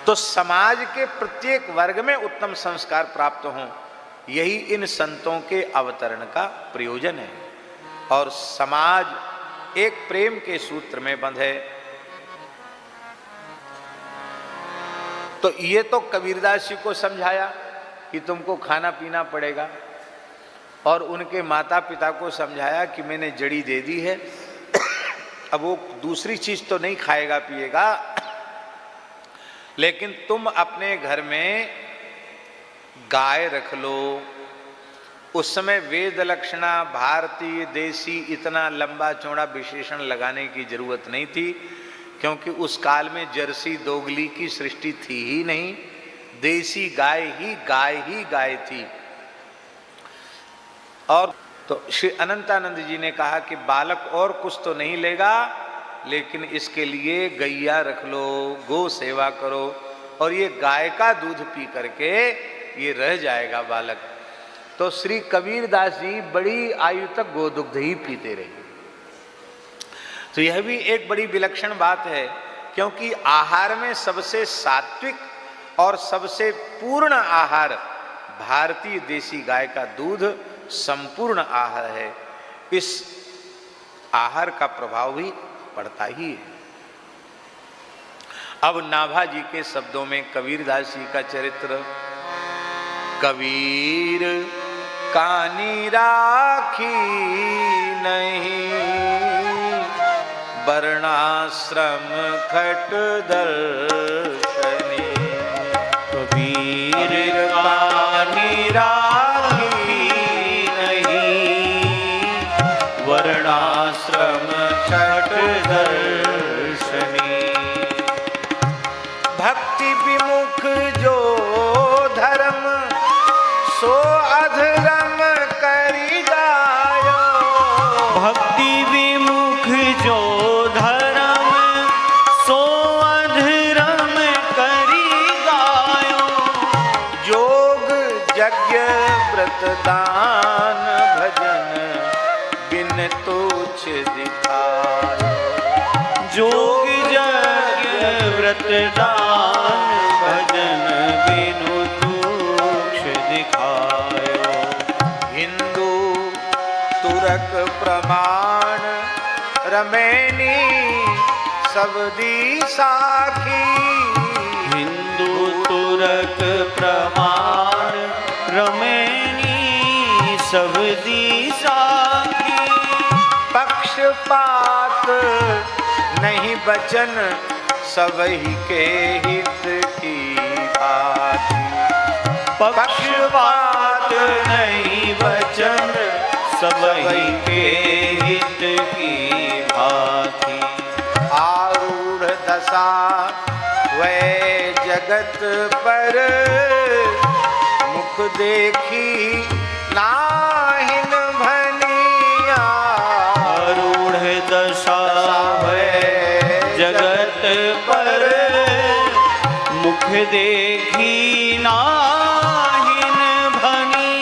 तो समाज के प्रत्येक वर्ग में उत्तम संस्कार प्राप्त हों, यही इन संतों के अवतरण का प्रयोजन है। और समाज एक प्रेम के सूत्र में बंधे। तो ये तो कबीरदास जी को समझाया कि तुमको खाना पीना पड़ेगा, और उनके माता पिता को समझाया कि मैंने जड़ी दे दी है, अब वो दूसरी चीज तो नहीं खाएगा पिएगा, लेकिन तुम अपने घर में गाय रख लो। उस समय वेद लक्षणा, भारतीय, देसी इतना लंबा चौड़ा विशेषण लगाने की जरूरत नहीं थी, क्योंकि उस काल में जर्सी दोगली की सृष्टि थी ही नहीं। देसी गाय ही गाय थी। और तो श्री अनंतानंद जी ने कहा कि बालक और कुछ तो नहीं लेगा, लेकिन इसके लिए गैया रख लो, गो सेवा करो, और ये गाय का दूध पी करके ये रह जाएगा बालक। तो श्री कबीरदास जी बड़ी आयु तक गोदुग्ध ही पीते रहे। तो यह भी एक बड़ी विलक्षण बात है, क्योंकि आहार में सबसे सात्विक और सबसे पूर्ण आहार भारतीय देसी गाय का दूध संपूर्ण आहार है। इस आहार का प्रभाव भी पड़ता ही है। अब नाभा जी के शब्दों में कबीरदास जी का चरित्र। कबीर कानी राखी नहीं, वर्णाश्रम खट दर्शनी। कबीर कानी राखी नहीं, वर्णाश्रम खट दर्शनी। भक्ति विमुख जो धर्म सो अधर्म करी गायो। भक्ति विमुख जो धर्म सो अधर्म करी गायो। योग यज्ञ व्रत दान भजन बिन तुच्छ दिखायो। योग यज्ञ व्रत दान भजन बिनु तुच्छ दिखायो। हिंदू तुरक प्रमाण रमैनी सबदी साखी। हिंदू तुरक प्रमाण रमैनी सबदी साखी। पक्षपात नहीं बचन सबही के हित की भांति। पक्षपात नहीं वचन सबही के हित की भांति। आरूढ़ दशा वै जगत पर मुख देखी नाहिन भनिया। आरूढ़ दशा वै जगत पर मुख देखी नाहिन भनी।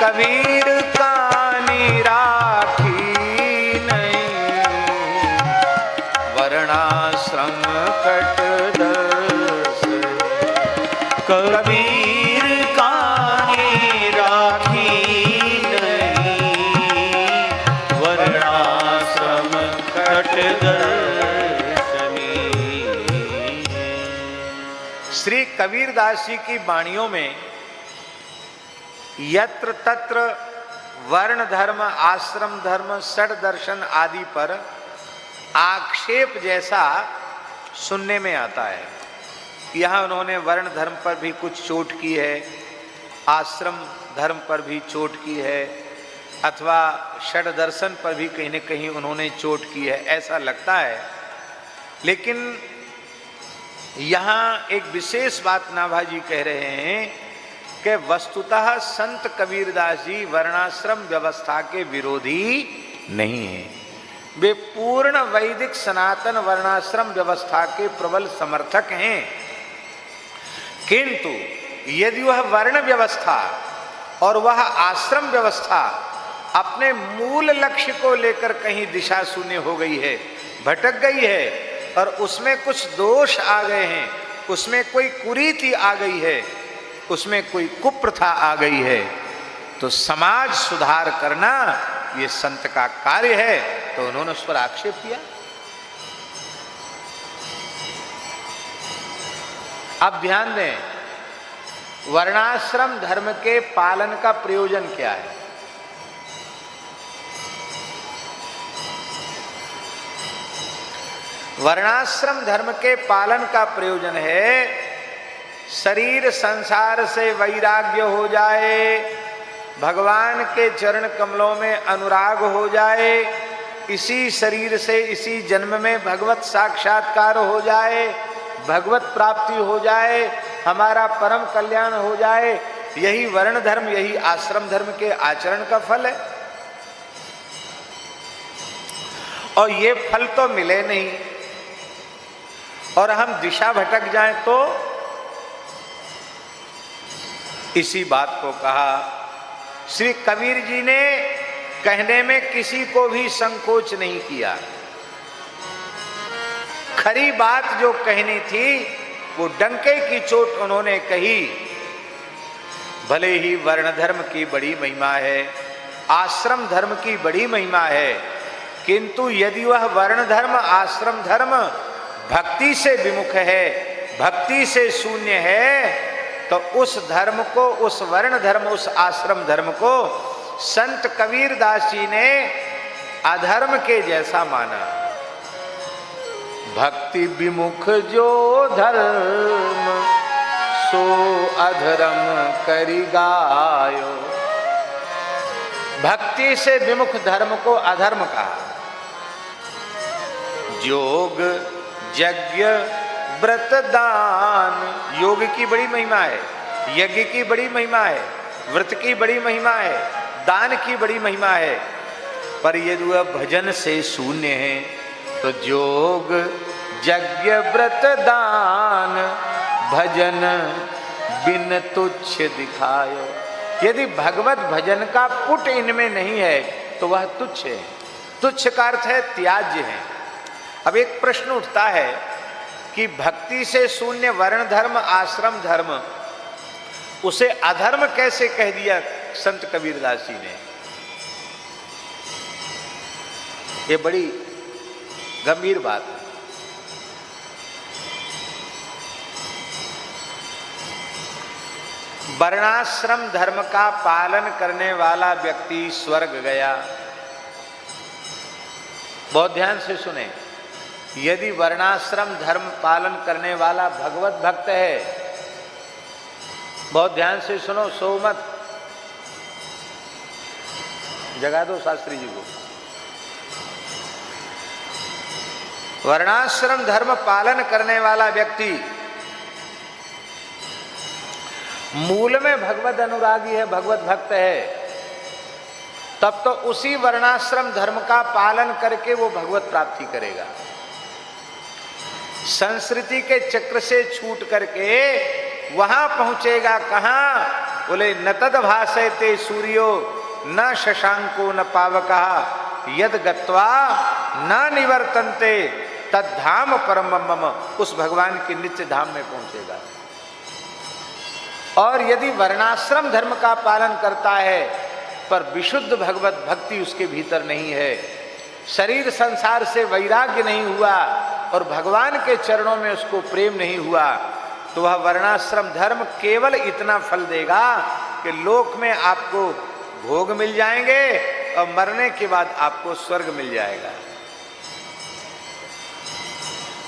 कबीर कानी राखी नहीं, वर्णाश्रम कट दर्शनी। कबीर कानी राखी नहीं, वर्णाश्रम कट दर्शनी। श्री कबीरदास जी की वाणियों में यत्र तत्र वर्ण धर्म, आश्रम धर्म, षड दर्शन आदि पर आक्षेप जैसा सुनने में आता है। यहाँ उन्होंने वर्ण धर्म पर भी कुछ चोट की है, आश्रम धर्म पर भी चोट की है, अथवा षड दर्शन पर भी कहीं न कहीं उन्होंने चोट की है, ऐसा लगता है। लेकिन यहाँ एक विशेष बात नाभा जी कह रहे हैं कि वस्तुतः संत कबीरदास जी वर्णाश्रम व्यवस्था के विरोधी नहीं हैं। वे पूर्ण वैदिक सनातन वर्णाश्रम व्यवस्था के प्रबल समर्थक हैं। किंतु यदि वह वर्ण व्यवस्था और वह आश्रम व्यवस्था अपने मूल लक्ष्य को लेकर कहीं दिशा शून्य हो गई है, भटक गई है, और उसमें कुछ दोष आ गए हैं, उसमें कोई कुरीति आ गई है, उसमें कोई कुप्रथा आ गई है, तो समाज सुधार करना ये संत का कार्य है। तो उन्होंने उस पर आक्षेप किया। अब ध्यान दें, वर्णाश्रम धर्म के पालन का प्रयोजन क्या है? वर्णाश्रम धर्म के पालन का प्रयोजन है शरीर संसार से वैराग्य हो जाए, भगवान के चरण कमलों में अनुराग हो जाए, इसी शरीर से इसी जन्म में भगवत साक्षात्कार हो जाए, भगवत प्राप्ति हो जाए, हमारा परम कल्याण हो जाए। यही वर्ण धर्म, यही आश्रम धर्म के आचरण का फल है। और ये फल तो मिले नहीं और हम दिशा भटक जाएं तो इसी बात को कहा श्री कबीर जी ने, कहने में किसी को भी संकोच नहीं किया। खरी बात जो कहनी थी वो डंके की चोट उन्होंने कही। भले ही वर्ण धर्म की बड़ी महिमा है, आश्रम धर्म की बड़ी महिमा है, किंतु यदि वह वर्ण धर्म आश्रम धर्म भक्ति से विमुख है, भक्ति से शून्य है, तो उस धर्म को, उस वर्ण धर्म, उस आश्रम धर्म को संत कबीर दास जी ने अधर्म के जैसा माना। भक्ति विमुख जो धर्म सो अधर्म करि गायो। भक्ति से विमुख धर्म को अधर्म कहा। योग यज्ञ व्रत दान, योग की बड़ी महिमा है, यज्ञ की बड़ी महिमा है, व्रत की बड़ी महिमा है, दान की बड़ी महिमा है, पर यदि वह भजन से शून्य है तो योग यज्ञ व्रत दान भजन बिन तुच्छ दिखायो। यदि भगवत भजन का पुट इनमें नहीं है तो वह तुच्छ है। तुच्छ का अर्थ है त्याज्य है। अब एक प्रश्न उठता है कि भक्ति से शून्य वर्ण धर्म आश्रम धर्म, उसे अधर्म कैसे कह दिया संत कबीरदास जी ने? ये बड़ी गंभीर बात है। वर्णाश्रम धर्म का पालन करने वाला व्यक्ति स्वर्ग गया। बहुत ध्यान से सुने, यदि वर्णाश्रम धर्म पालन करने वाला भगवत भक्त है, बहुत ध्यान से सुनो, सो मत, जगा दो शास्त्री जी को। वर्णाश्रम धर्म पालन करने वाला व्यक्ति मूल में भगवत अनुरागी है, भगवत भक्त है, तब तो उसी वर्णाश्रम धर्म का पालन करके वो भगवत प्राप्ति करेगा। संस्कृति के चक्र से छूट करके वहां पहुंचेगा कहां? बोले न तद भासयते सूर्यो न शशांको न पावकः यद गत्वा न निवर्तन्ते तद धाम परम मम। उस भगवान के नित्य धाम में पहुंचेगा। और यदि वर्णाश्रम धर्म का पालन करता है पर विशुद्ध भगवत भक्ति उसके भीतर नहीं है, शरीर संसार से वैराग्य नहीं हुआ और भगवान के चरणों में उसको प्रेम नहीं हुआ, तो वह वर्णाश्रम धर्म केवल इतना फल देगा कि लोक में आपको भोग मिल जाएंगे और मरने के बाद आपको स्वर्ग मिल जाएगा।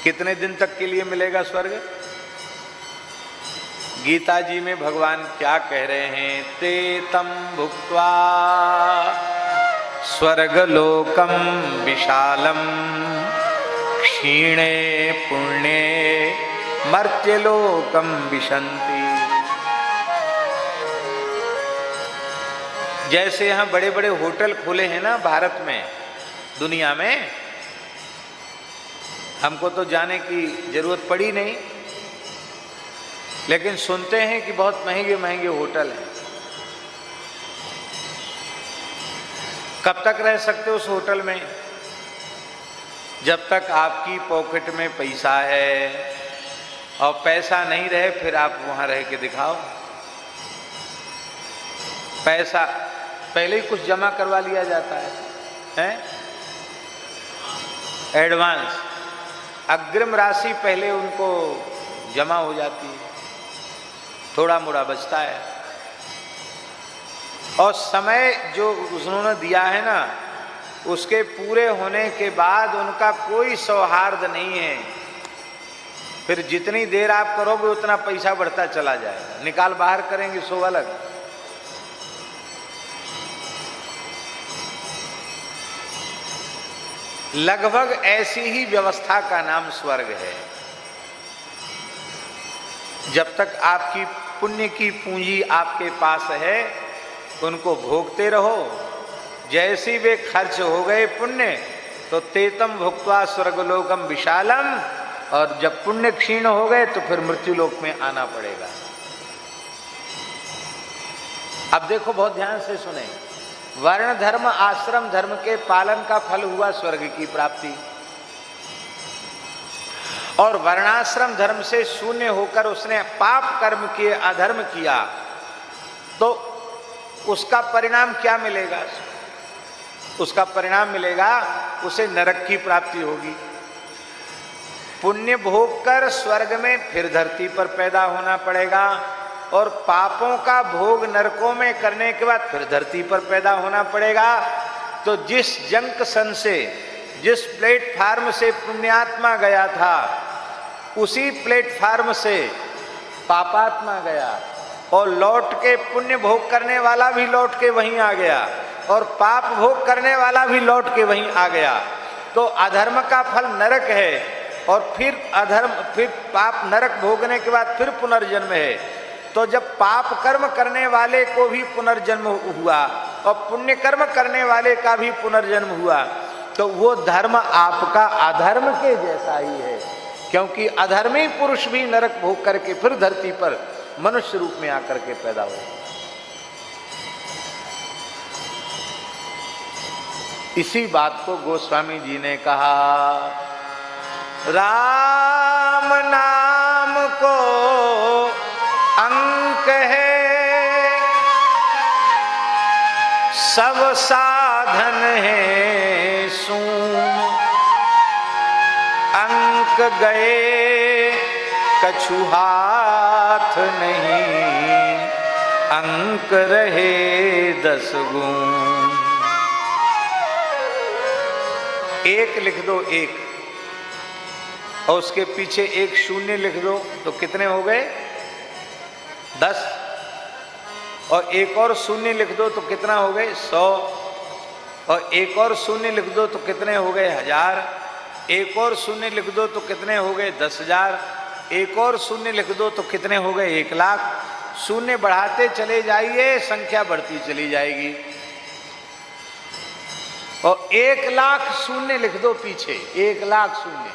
कितने दिन तक के लिए मिलेगा स्वर्ग? गीता जी में भगवान क्या कह रहे हैं? ते तम भुक्त्वा स्वर्गलोकम विशालम क्षीणे पुण्ये मर्त्यलोकम विशन्ति। जैसे यहाँ बड़े बड़े होटल खुले हैं ना भारत में, दुनिया में, हमको तो जाने की जरूरत पड़ी नहीं, लेकिन सुनते हैं कि बहुत महंगे महंगे होटल हैं। कब तक रह सकते हो उस होटल में? जब तक आपकी पॉकेट में पैसा है, और पैसा नहीं रहे फिर आप वहां रह के दिखाओ। पैसा पहले ही कुछ जमा करवा लिया जाता है? एडवांस, अग्रिम राशि पहले उनको जमा हो जाती है, थोड़ा मोड़ा बचता है। और समय जो उन्होंने दिया है ना, उसके पूरे होने के बाद उनका कोई सौहार्द नहीं है। फिर जितनी देर आप करोगे उतना पैसा बढ़ता चला जाएगा, निकाल बाहर करेंगे सो अलग। लगभग ऐसी ही व्यवस्था का नाम स्वर्ग है। जब तक आपकी पुण्य की पूंजी आपके पास है उनको भोगते रहो, जैसी वे खर्च हो गए पुण्य तो तेतम भुक्त्वा स्वर्गलोकम विशालम, और जब पुण्य क्षीण हो गए तो फिर मृत्युलोक में आना पड़ेगा। अब देखो बहुत ध्यान से सुने, वर्ण धर्म आश्रम धर्म के पालन का फल हुआ स्वर्ग की प्राप्ति, और वर्णाश्रम धर्म से शून्य होकर उसने पाप कर्म किए, अधर्म किया, तो उसका परिणाम क्या मिलेगा? उसका परिणाम मिलेगा उसे नरक की प्राप्ति होगी। पुण्य भोग कर स्वर्ग में फिर धरती पर पैदा होना पड़ेगा, और पापों का भोग नरकों में करने के बाद फिर धरती पर पैदा होना पड़ेगा। तो जिस जंक्शन से, जिस प्लेटफार्म से पुण्यात्मा गया था उसी प्लेटफार्म से पापात्मा गया, और लौट के पुण्य भोग करने वाला भी लौट के वहीं आ गया, और पाप भोग करने वाला भी लौट के वहीं आ गया। तो अधर्म का फल नरक है, और फिर पाप नरक भोगने के बाद फिर पुनर्जन्म है। तो जब पाप कर्म करने वाले को भी पुनर्जन्म हुआ और पुण्य कर्म करने वाले का भी पुनर्जन्म हुआ, तो वो धर्म आपका अधर्म के जैसा ही है, क्योंकि अधर्मी पुरुष भी नरक भोग करके फिर धरती पर मनुष्य रूप में आकर के पैदा हुआ। इसी बात को गोस्वामी जी ने कहा, राम नाम को अंक है, सब साधन है सून, अंक गए कछु हाथ नहीं, अंक रहे 10 गुण। एक लिख दो, एक, और उसके पीछे एक शून्य लिख दो, तो कितने हो गए? 10, और एक और शून्य लिख दो तो कितना हो गए? 100, और एक और शून्य लिख दो तो कितने हो गए? 1000, एक और शून्य लिख दो तो कितने हो गए? 10,000, एक और शून्य लिख दो तो कितने हो गए? 1,00,000। शून्य बढ़ाते चले जाइए, संख्या बढ़ती चली जाएगी, और 1,00,000 शून्य लिख दो पीछे, 1,00,000 शून्य,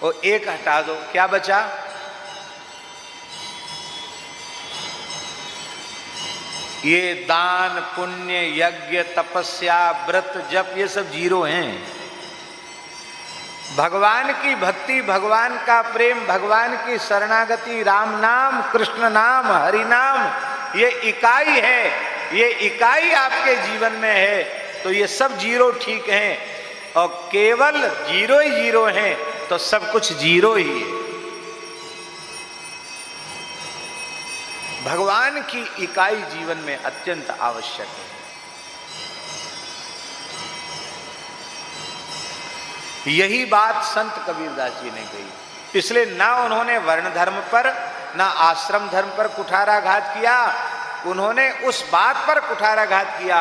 और एक हटा दो, क्या बचा? ये दान पुण्य यज्ञ तपस्या व्रत जप ये सब जीरो हैं। भगवान की भक्ति, भगवान का प्रेम, भगवान की शरणागति, राम नाम, कृष्ण नाम, हरि नाम, ये इकाई है, ये इकाई आपके जीवन में है, तो ये सब जीरो ठीक हैं, और केवल जीरो ही जीरो हैं तो सब कुछ जीरो ही है। भगवान की इकाई जीवन में अत्यंत आवश्यक है। यही बात संत कबीरदास जी ने कही, इसलिए ना उन्होंने वर्ण धर्म पर ना आश्रम धर्म पर कुठाराघात किया, उन्होंने उस बात पर कुठाराघात किया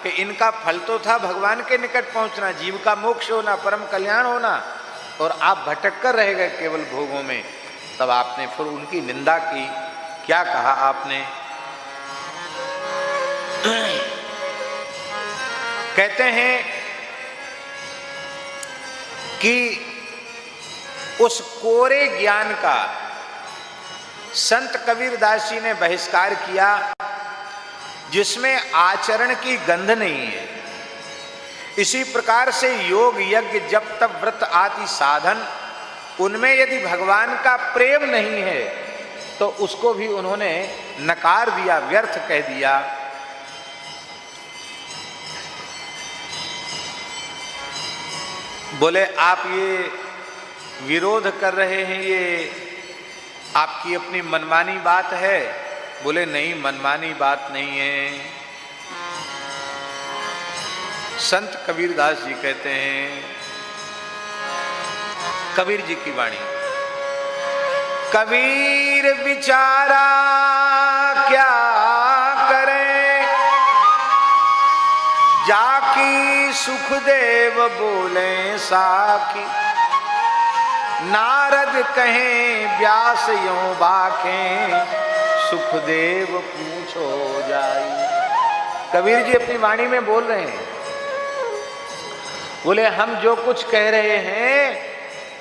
कि इनका फल तो था भगवान के निकट पहुंचना, जीव का मोक्ष होना, परम कल्याण होना, और आप भटक कर रह गए केवल भोगों में। तब आपने फिर उनकी निंदा की। क्या कहा आपने? कहते हैं कि उस कोरे ज्ञान का संत कबीरदास जी ने बहिष्कार किया जिसमें आचरण की गंध नहीं है। इसी प्रकार से योग यज्ञ जप तप व्रत आदि साधन, उनमें यदि भगवान का प्रेम नहीं है तो उसको भी उन्होंने नकार दिया, व्यर्थ कह दिया। बोले आप ये विरोध कर रहे हैं, ये आपकी अपनी मनमानी बात है? बोले नहीं, मनमानी बात नहीं है। संत कबीरदास जी कहते हैं, कबीर जी की वाणी, कबीर विचारा क्या करें, जाकी सुखदेव बोले साखी, नारद कहें व्यास यों बाखें, सुखदेव पूछो जाई। कबीर जी अपनी वाणी में बोल रहे हैं, बोले हम जो कुछ कह रहे हैं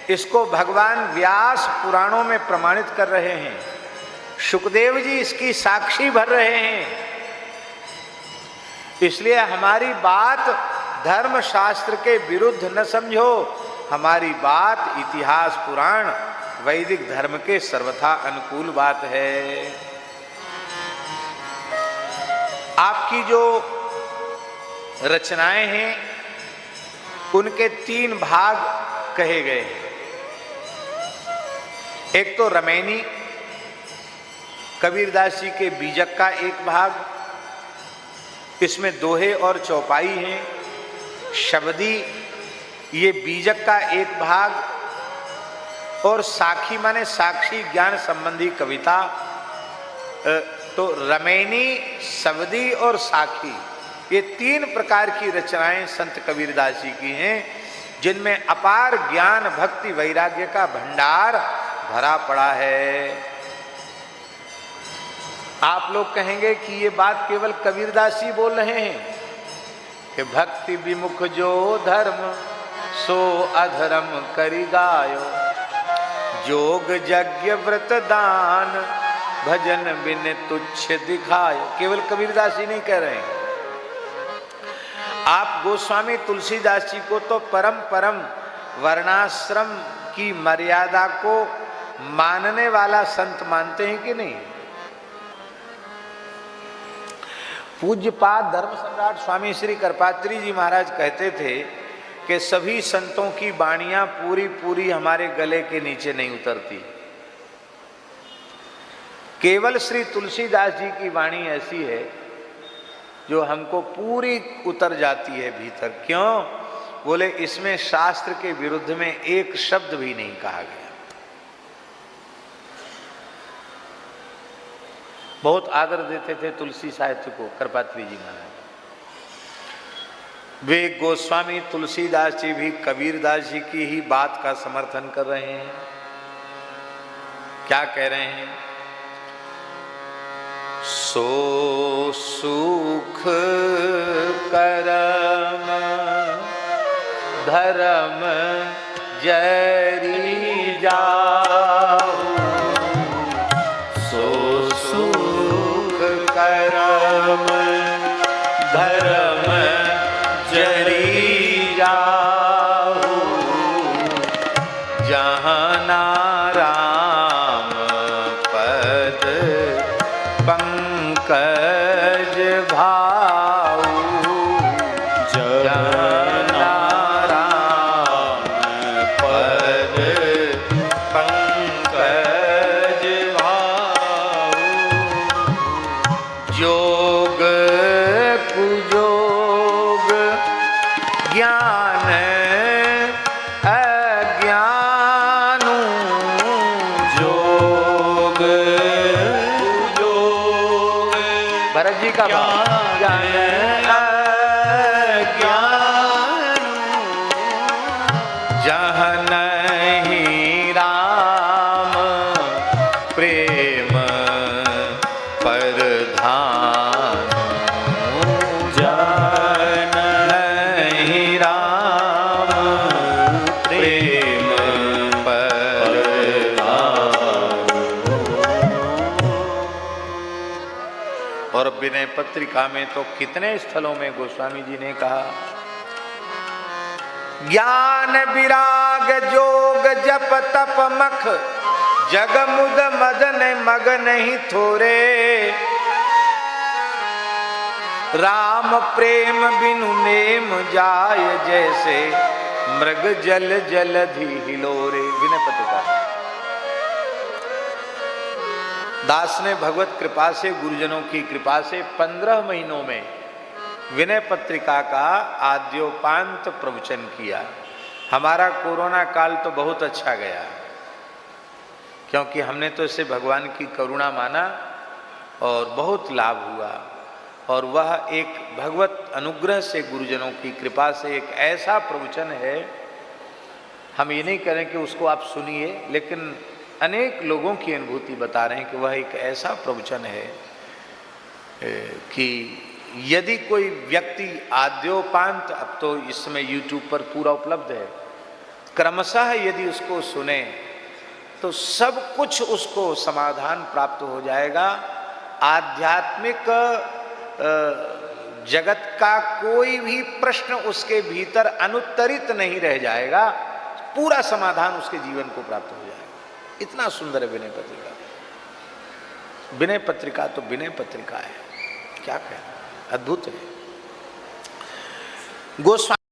इसको भगवान व्यास पुराणों में प्रमाणित कर रहे हैं, सुखदेव जी इसकी साक्षी भर रहे हैं, इसलिए हमारी बात धर्म शास्त्र के विरुद्ध न समझो, हमारी बात इतिहास पुराण वैदिक धर्म के सर्वथा अनुकूल बात है। आपकी जो रचनाएं हैं उनके 3 भाग कहे गए हैं। एक तो रमैनी, कबीरदास जी के बीजक का एक भाग, इसमें दोहे और चौपाई हैं। शब्दी, ये बीजक का एक भाग, और साखी माने साक्षी ज्ञान संबंधी कविता। तो रमैनी, शब्दी और साखी, ये 3 प्रकार की रचनाएं संत कबीरदास जी की हैं, जिनमें अपार ज्ञान भक्ति वैराग्य का भंडार भरा पड़ा है। आप लोग कहेंगे कि ये बात केवल कबीरदास जी बोल रहे हैं कि भक्ति विमुख जो धर्म सो अधर्म करि गायो, जोग यज्ञ व्रत दान भजन बिन तुच्छ दिखायो। केवल कबीरदास जी नहीं कह रहे हैं, आप गोस्वामी तुलसीदास जी को तो परम परम वर्णाश्रम की मर्यादा को मानने वाला संत मानते हैं कि नहीं? पूज्यपाद धर्म सम्राट स्वामी श्री करपात्री जी महाराज कहते थे कि सभी संतों की वाणियां पूरी पूरी हमारे गले के नीचे नहीं उतरती, केवल श्री तुलसीदास जी की वाणी ऐसी है जो हमको पूरी उतर जाती है भीतर। क्यों? बोले इसमें शास्त्र के विरुद्ध में एक शब्द भी नहीं कहा गया। बहुत आदर देते थे तुलसी साहित्य को करपात्री जी महाराज। वे गोस्वामी तुलसीदास जी भी कबीरदास जी की ही बात का समर्थन कर रहे हैं। क्या कह रहे हैं? सो सुख करम धर्म जरी जाहु, सो सुख करम धर्म जरी जाहु, जहाँ नाराम पद पंकज भाऊ, जहाँ नाराम पद पंकज भाऊ, जोग कुजोग ज्ञान अज्ञानु, जोग कुजोग भरत जी का ज्ञान अज्ञानु, जहाँ नहीं राम प्रेम परधान, जहाँ नहीं राम प्रेम परधान। और विनय पत्रिका में तो कितने स्थलों में गोस्वामी जी ने कहा, ज्ञान विराग जोग जप तप मख, जग मुद मदन मग नहीं थोरे, राम प्रेम बिनु नेम जाय जैसे, मृग जल जलधि हिलोरे। विनय पत्रिका दास ने भगवत कृपा से, गुरुजनों की कृपा से 15 महीनों में विनय पत्रिका का आद्योपांत प्रवचन किया। हमारा कोरोना काल तो बहुत अच्छा गया, क्योंकि हमने तो इसे भगवान की करुणा माना और बहुत लाभ हुआ। और वह एक भगवत अनुग्रह से, गुरुजनों की कृपा से एक ऐसा प्रवचन है, हम ये नहीं करें कि उसको आप सुनिए, लेकिन अनेक लोगों की अनुभूति बता रहे हैं कि वह एक ऐसा प्रवचन है कि यदि कोई व्यक्ति आद्योपांत, अब तो इस समय YouTube पर पूरा उपलब्ध है, क्रमशः यदि उसको सुने तो सब कुछ उसको समाधान प्राप्त हो जाएगा। आध्यात्मिक जगत का कोई भी प्रश्न उसके भीतर अनुत्तरित नहीं रह जाएगा, पूरा समाधान उसके जीवन को प्राप्त हो जाएगा। इतना सुंदर है विनय पत्रिका। विनय पत्रिका तो विनय पत्रिका है, क्या कहना, अद्भुत है। गोस्वामी